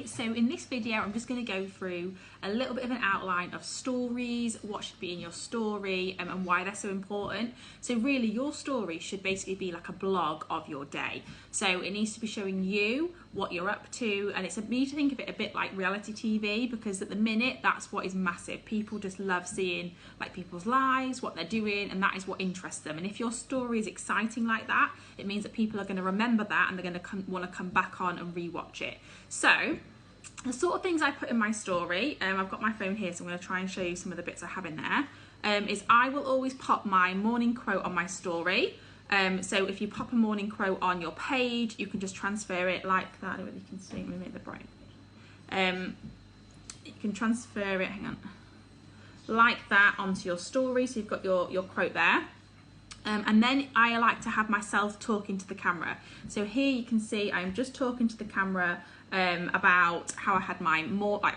Hi, so in this video I'm just going to go through a little bit of an outline of stories, what should be in your story and why they're so important. So really your story should basically be like a blog of your day. So it needs to be showing you what you're up to, and you need to think of it a bit like reality TV, because at the minute that's what is massive. People just love seeing like people's lives, what they're doing, and that is what interests them. And if your story is exciting like that, it means that people are going to remember that and they're going to want to come back on and rewatch it. So the sort of things I put in my story, I've got my phone here, so I'm going to try and show you some of the bits I have in there, is I will always pop my morning quote on my story. So if you pop a morning quote on your page, you can just transfer it like that. I don't know if you can see, let me make the bright. You can transfer it, hang on, like that onto your story, so you've got your quote there. And then I like to have myself talking to the camera. So here you can see I'm just talking to the camera about how I had my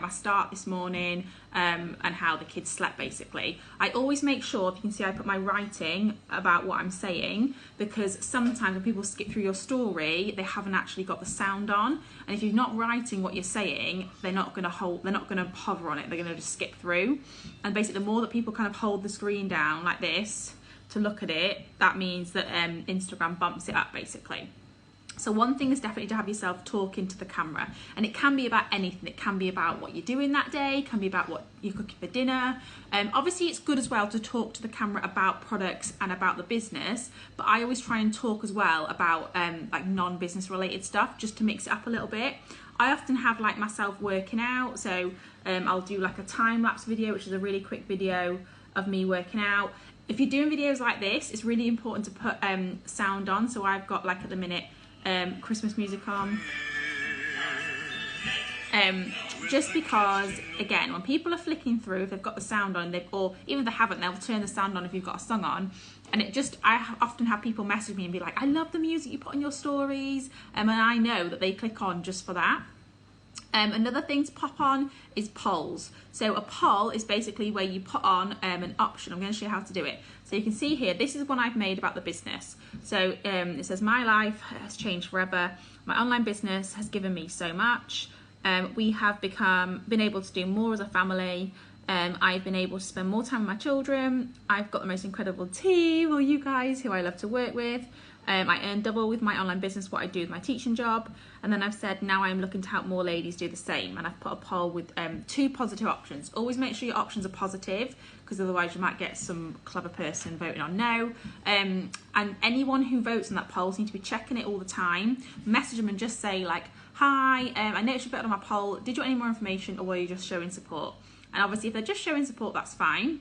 start this morning, and how the kids slept basically. I always make sure, if you can see, I put my writing about what I'm saying, because sometimes when people skip through your story, they haven't actually got the sound on, and if you're not writing what you're saying, they're not going to hover on it, they're going to just skip through. And basically the more that people kind of hold the screen down like this to look at it, that means that Instagram bumps it up basically. So one thing is definitely to have yourself talking to the camera, and it can be about anything. It can be about what you're doing that day, it can be about what you're cooking for dinner. Obviously it's good as well to talk to the camera about products and about the business, but I always try and talk as well about like non-business related stuff, just to mix it up a little bit. I often have like myself working out, so I'll do like a time-lapse video, which is a really quick video of me working out. If you're doing videos like this, it's really important to put sound on. So I've got, like at the minute, Christmas music on. Just because, again, when people are flicking through, if they've got the sound on, or even if they haven't, they'll turn the sound on if you've got a song on. And I often have people message me and be like, I love the music you put on your stories. And I know that they click on just for that. Another thing to pop on is polls. So a poll is basically where you put on an option. I'm going to show you how to do it. So you can see here, this is one I've made about the business. So it says, my life has changed forever. My online business has given me so much. We have been able to do more as a family. I've been able to spend more time with my children. I've got the most incredible team, or you guys who I love to work with. I earn double with my online business what I do with my teaching job. And then I've said, now I'm looking to help more ladies do the same. And I've put a poll with 2 positive options. Always make sure your options are positive, because otherwise you might get some clever person voting on no. And anyone who votes on that poll needs to be checking it all the time. Message them and just say like, hi, I noticed you put it on my poll. Did you want any more information, or were you just showing support? And obviously if they're just showing support, that's fine.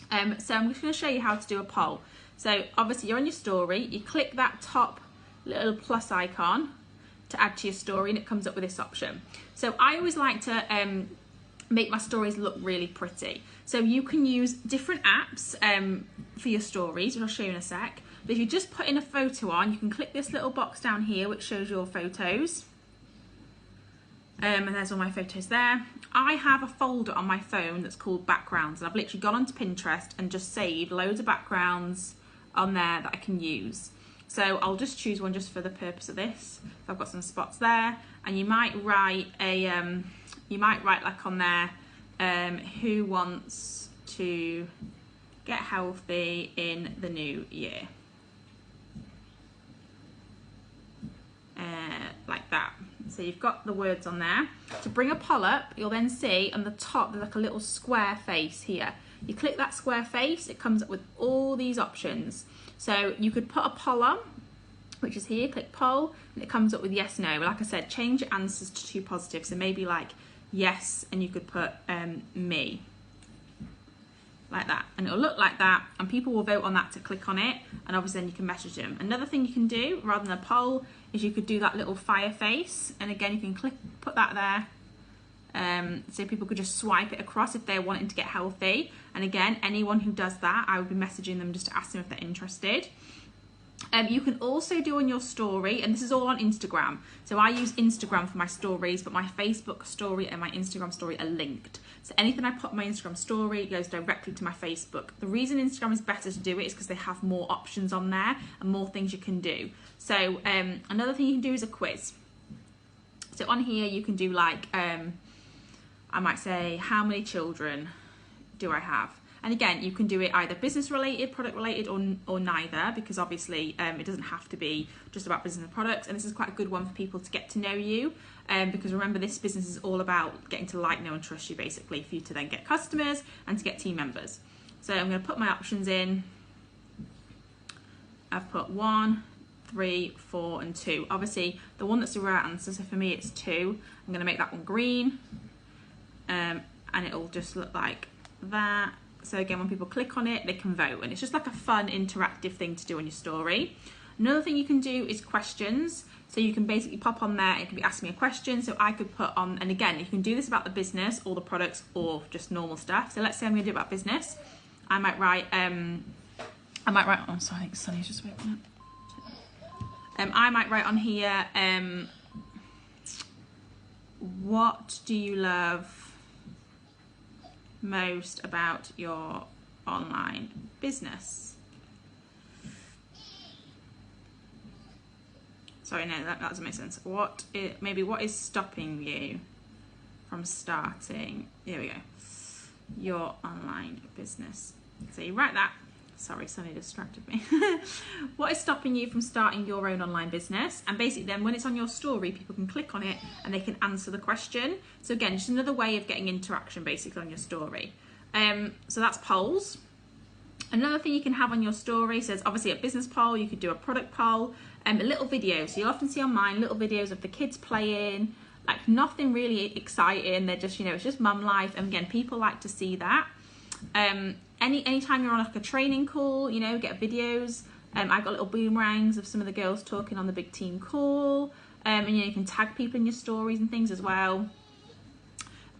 So I'm just going to show you how to do a poll. So obviously you're on your story, you click that top little plus icon to add to your story, and it comes up with this option. So I always like to make my stories look really pretty. So you can use different apps for your stories, which I'll show you in a sec. But if you just put in a photo on, you can click this little box down here which shows your photos. And there's all my photos there. I have a folder on my phone that's called backgrounds, and I've literally gone onto Pinterest and just saved loads of backgrounds on there that I can use. So I'll just choose one just for the purpose of this. So I've got some spots there, and you might write like on there, who wants to get healthy in the new year, like that. So you've got the words on there. To bring a poll up, you'll then see on the top there's like a little square face here. You click that square face, it comes up with all these options. So you could put a poll on, which is here, click poll, and it comes up with yes, no. But like I said, change your answers to 2 positive. So maybe like yes, and you could put me, like that. And it'll look like that, and people will vote on that to click on it, and obviously then you can message them. Another thing you can do, rather than a poll, is you could do that little fire face, and again you can put that there. So people could just swipe it across if they're wanting to get healthy. And again, anyone who does that, I would be messaging them just to ask them if they're interested. You can also do on your story, and this is all on Instagram. So I use Instagram for my stories, but my Facebook story and my Instagram story are linked. So anything I put on my Instagram story goes directly to my Facebook. The reason Instagram is better to do it is because they have more options on there and more things you can do. So another thing you can do is a quiz. So on here you can do like, I might say, how many children do I have? And again, you can do it either business related, product related, or neither, because obviously it doesn't have to be just about business and products. And this is quite a good one for people to get to know you, because remember, this business is all about getting to like, know and trust you, basically, for you to then get customers and to get team members. So I'm going to put my options in. I've put 1, 3, 4 and 2. Obviously the one that's the right answer, so for me it's 2. I'm going to make that one green, and it'll just look like that. So again, when people click on it, they can vote, and it's just like a fun interactive thing to do on your story. Another thing you can do is questions. So you can basically pop on there, it can be ask me a question. So I could put on, and again, you can do this about the business or the products or just normal stuff. So let's say I'm going to do it about business. I might write, oh sorry, Sunny's just waking up. I might write on here, what do you love most about your online business? Sorry, no, that doesn't make sense. What is stopping you from starting, here we go, your online business? So you write that. Sorry, Sunny distracted me. What is stopping you from starting your own online business? And basically then when it's on your story, people can click on it and they can answer the question. So again, just another way of getting interaction basically on your story. So that's polls. Another thing you can have on your story, so it's obviously a business poll, you could do a product poll, a little video. So you'll often see on mine little videos of the kids playing, like nothing really exciting. They're just, it's just mum life. And again, people like to see that. Anytime you're on like a training call, get videos. I've got little boomerangs of some of the girls talking on the big team call. And you can tag people in your stories and things as well.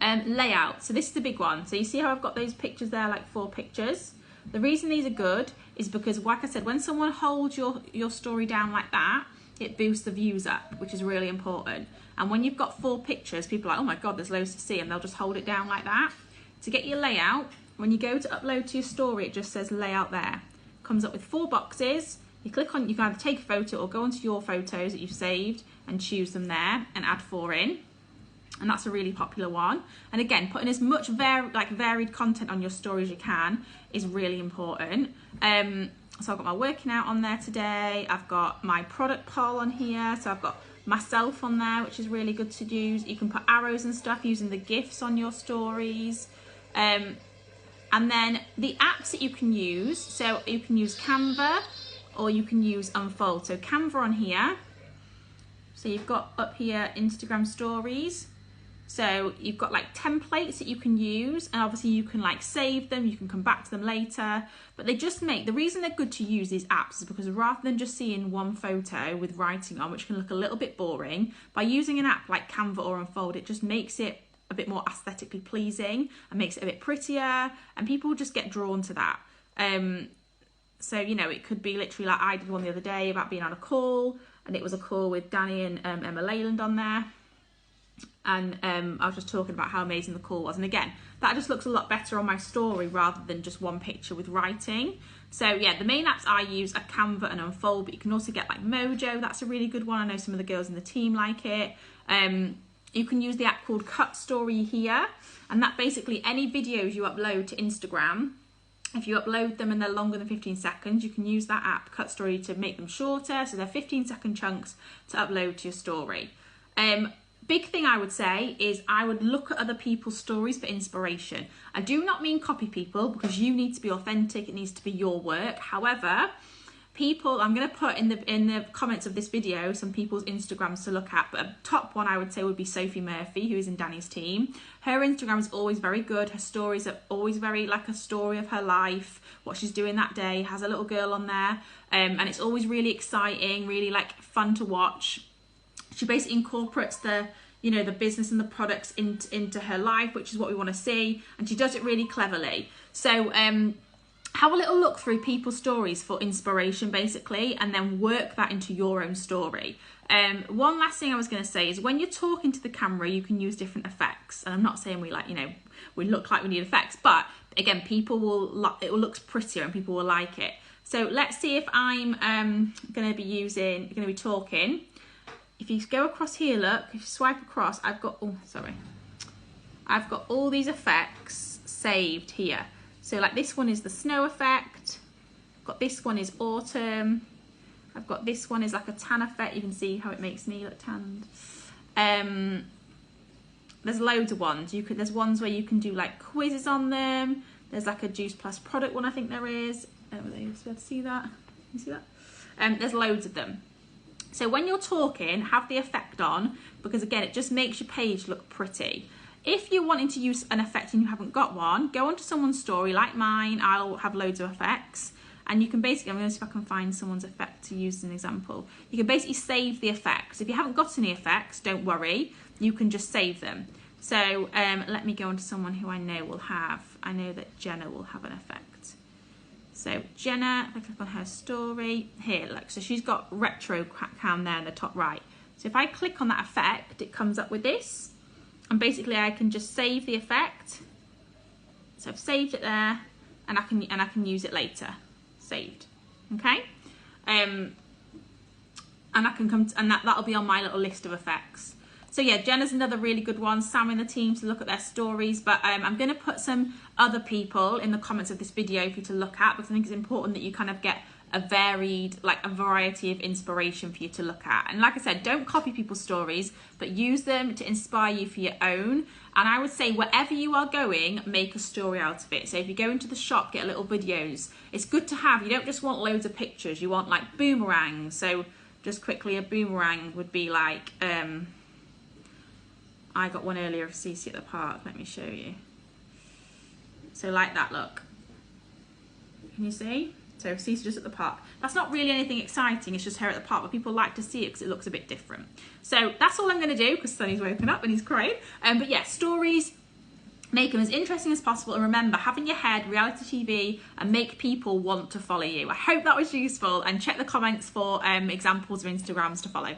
Layout. So this is the big one. So you see how I've got those pictures there, like 4 pictures. The reason these are good is because, like I said, when someone holds your story down like that, it boosts the views up, which is really important. And when you've got 4 pictures, people are like, oh my God, there's loads to see, and they'll just hold it down like that. To get your layout, when you go to upload to your story, it just says layout there. Comes up with 4 boxes. You click on, you can either take a photo or go onto your photos that you've saved and choose them there and add 4 in. And that's a really popular one. And again, putting as much varied content on your story as you can is really important. So I've got my working out on there today. I've got my product poll on here. So I've got myself on there, which is really good to use. You can put arrows and stuff using the GIFs on your stories. And then the apps that you can use. So you can use Canva or you can use Unfold. So Canva on here. So you've got up here Instagram stories. So you've got like templates that you can use, and obviously you can like save them, you can come back to them later, but they just the reason they're good to use these apps is because rather than just seeing one photo with writing on, which can look a little bit boring, by using an app like Canva or Unfold, it just makes it a bit more aesthetically pleasing and makes it a bit prettier, and people just get drawn to that. So, it could be literally like I did one the other day about being on a call, and it was a call with Danny and Emma Leyland on there. And I was just talking about how amazing the call was. And again, that just looks a lot better on my story rather than just one picture with writing. So yeah, the main apps I use are Canva and Unfold, but you can also get like Mojo. That's a really good one. I know some of the girls in the team like it. You can use the app called Cut Story here. And that basically any videos you upload to Instagram, if you upload them and they're longer than 15 seconds, you can use that app, Cut Story, to make them shorter. So they're 15-second chunks to upload to your story. Big thing I would say is I would look at other people's stories for inspiration. I do not mean copy people, because you need to be authentic. It needs to be your work. However, I'm going to put in the comments of this video some people's Instagrams to look at, but a top one I would say would be Sophie Murphy, who is in Danny's team. Her Instagram is always very good. Her stories are always very like a story of her life, what she's doing that day, has a little girl on there, and it's always really exciting, really like fun to watch. She basically incorporates the business and the products into her life, which is what we want to see, and she does it really cleverly. So have a little look through people's stories for inspiration basically, and then work that into your own story. One last thing I was going to say is when you're talking to the camera, you can use different effects, and I'm not saying we look like we need effects, but again, it looks prettier and people will like it. So let's see if I'm going to be talking. if you go across here, look, if you swipe across, I've got all these effects saved here. So like this one is the snow effect. I've got this one is autumn. I've got this one is like a tan effect. You can see how it makes me look tanned. There's loads of ones. There's ones where you can do like quizzes on them. There's like a Juice Plus product one, I think there is. Will they be able to see that? You see that? There's loads of them. So when you're talking, have the effect on, because again, it just makes your page look pretty. If you're wanting to use an effect and you haven't got one, go onto someone's story like mine. I'll have loads of effects. And you can basically, I'm going to see if I can find someone's effect to use as an example. You can basically save the effects. If you haven't got any effects, don't worry. You can just save them. So let me go onto someone who I know will have. I know that Jenna will have an effect. So Jenna, if I click on her story, here, look, so she's got retro cam there in the top right. So if I click on that effect, it comes up with this. And basically I can just save the effect. So I've saved it there, and I can use it later. Saved. Okay? And I can come to, and that'll be on my little list of effects. So yeah, Jenna's another really good one. Sam and the team to look at their stories. But I'm going to put some other people in the comments of this video for you to look at, because I think it's important that you kind of get a variety of inspiration for you to look at. And like I said, don't copy people's stories, but use them to inspire you for your own. And I would say wherever you are going, make a story out of it. So if you go into the shop, get little videos. It's good to have. You don't just want loads of pictures. You want like boomerangs. So just quickly, a boomerang would be like... I got one earlier of Cece at the park. Let me show you. So like that, look. Can you see? So Cece just at the park. That's not really anything exciting. It's just her at the park, but people like to see it because it looks a bit different. So that's all I'm going to do, because Sonny's woken up and he's crying. But yeah, stories, make them as interesting as possible. And remember, have in your head reality TV and make people want to follow you. I hope that was useful, and check the comments for examples of Instagrams to follow.